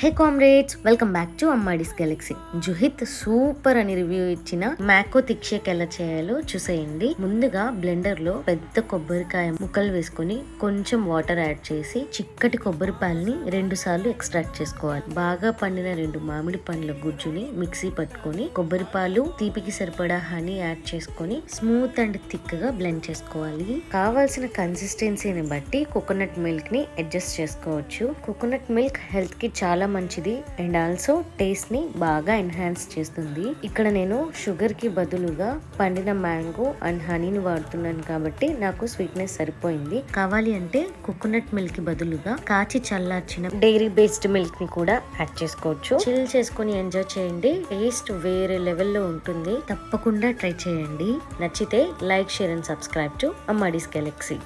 Hey comrades, welcome back to Ammadi's Galaxy. Juhith super అని review ఇచ్చిన మ్యాకో థిక్ షేక్ ఎలా చేయాలో చూసేయండి. ముందుగా బ్లెండర్ లో పెద్ద కొబ్బరికాయ ముక్కలు వేసుకుని కొంచెం వాటర్ యాడ్ చేసి చిక్కటి కొబ్బరి పాలని 2 సార్లు ఎక్స్ట్రాక్ట్ చేసుకోవాలి. బాగా పండిన 2 మామిడి పండ్ల గుజ్జుని మిక్సీ పట్టుకొని కొబ్బరి పాలు, తీపికి సరిపడా హనీ యాడ్ చేసుకొని స్మూత్ అండ్ థిక్ గా బ్లెండ్ చేసుకోవాలి. కావాల్సిన కన్సిస్టెన్సీని బట్టి కోకోనట్ మిల్క్ ని అడ్జస్ట్ చేసుకోవచ్చు. కోకోనట్ మిల్క్ హెల్త్ కి చాలా మంచిది అండ్ ఆల్సో టేస్ట్ ని బాగా ఎన్హాన్స్ చేస్తుంది. ఇక్కడ నేను షుగర్ కి బదులుగా పండిన మ్యాంగో అండ్ హనీని వాడుతున్నాను కాబట్టి నాకు స్వీట్నెస్ సరిపోయింది. కావాలి అంటే కోకోనట్ మిల్క్ కి బదులుగా కాచి చల్లార్చిన డైరీ బేస్డ్ మిల్క్ ని కూడా యాడ్ చేసుకోవచ్చు. చిల్ చేసుకుని ఎంజాయ్ చేయండి. టేస్ట్ వేరే లెవెల్లో ఉంటుంది. తప్పకుండా ట్రై చేయండి. నచ్చితే like, share and subscribe to Ammadi's Galaxy.